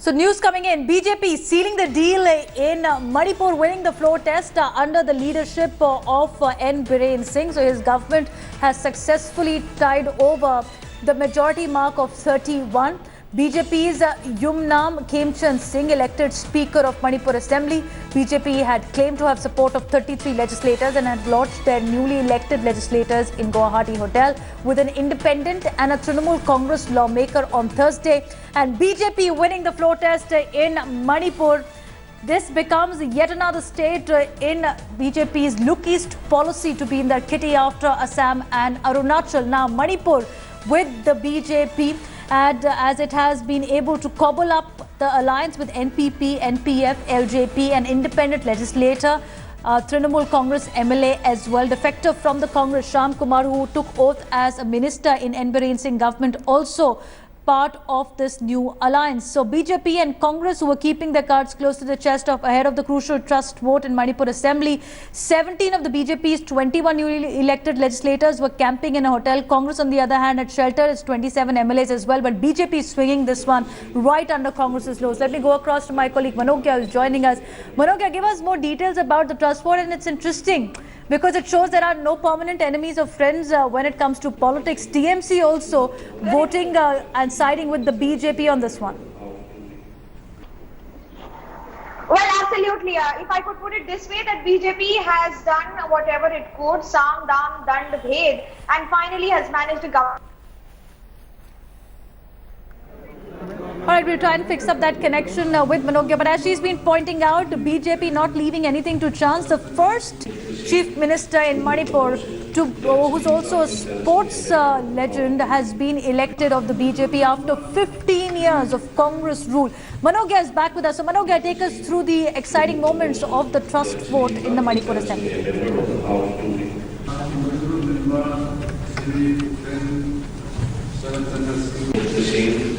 So news coming in, BJP sealing the deal in Manipur, winning the floor test under the leadership of N. Biren Singh. So his government has successfully tied over the majority mark of 31. BJP's Yumnam Khemchand Singh elected Speaker of Manipur Assembly. BJP had claimed to have support of 33 legislators and had lodged their newly elected legislators in Guwahati Hotel with an independent and a Trinamool Congress lawmaker on Thursday. And BJP winning the floor test in Manipur. This becomes yet another state in BJP's Look East policy to be in their kitty after Assam and Arunachal. Now Manipur with the BJP, and as it has been able to cobble up the alliance with NPP, NPF, LJP and independent legislator, Trinamool Congress MLA as well, defector from the Congress, Shyam Kumar, who took oath as a minister in N. Biren Singh government, also part of this new alliance. So BJP and Congress, who were keeping their cards close to the chest ahead of the crucial trust vote in Manipur Assembly, 17 of the BJP's 21 newly elected legislators were camping in a hotel. Congress, on the other hand, had sheltered its 27 MLAs as well, but BJP is swinging this one right under Congress's nose. Let me go across to my colleague Manogya, who is joining us. Manogya, give us more details about the trust vote, and it's interesting because it shows there are no permanent enemies or friends when it comes to politics. TMC also voting and siding with the BJP on this one. Well, absolutely. If I could put it this way, that BJP has done whatever it could, Sam, Dam, Dand, Bhed, and finally has managed to govern. All right, we'll try and fix up that connection with Manogya. But as she's been pointing out, BJP not leaving anything to chance. The first chief minister in Manipur, who's also a sports legend, has been elected of the BJP after 15 years of Congress rule. Manogya is back with us. So Manogya, take us through the exciting moments of the trust vote in the Manipur Assembly.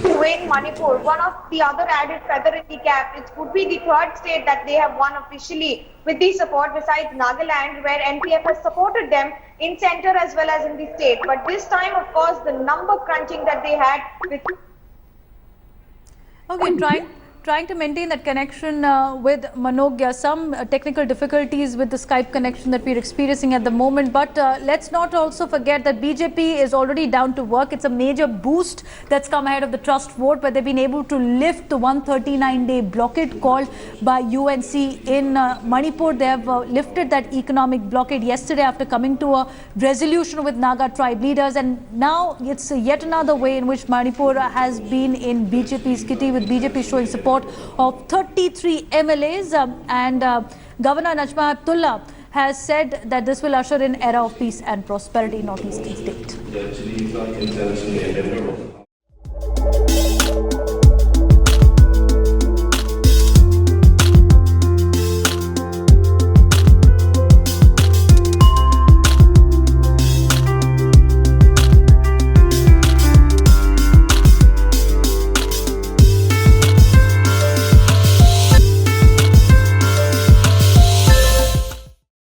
To win Manipur, one of the other added feather in the cap, it would be the third state that they have won officially with the support besides Nagaland, where NPF has supported them in center as well as in the state. But this time, of course, the number crunching that they had with... Okay, trying to maintain that connection with Manogya. Some technical difficulties with the Skype connection that we're experiencing at the moment. But let's not also forget that BJP is already down to work. It's a major boost that's come ahead of the trust vote, where they've been able to lift the 139-day blockade called by UNC in Manipur. They have lifted that economic blockade yesterday after coming to a resolution with Naga tribe leaders. And now it's yet another way in which Manipur has been in BJP's kitty, with BJP showing support of 33 MLAs, and Governor Najma Heptulla has said that this will usher in era of peace and prosperity in Northeastern state.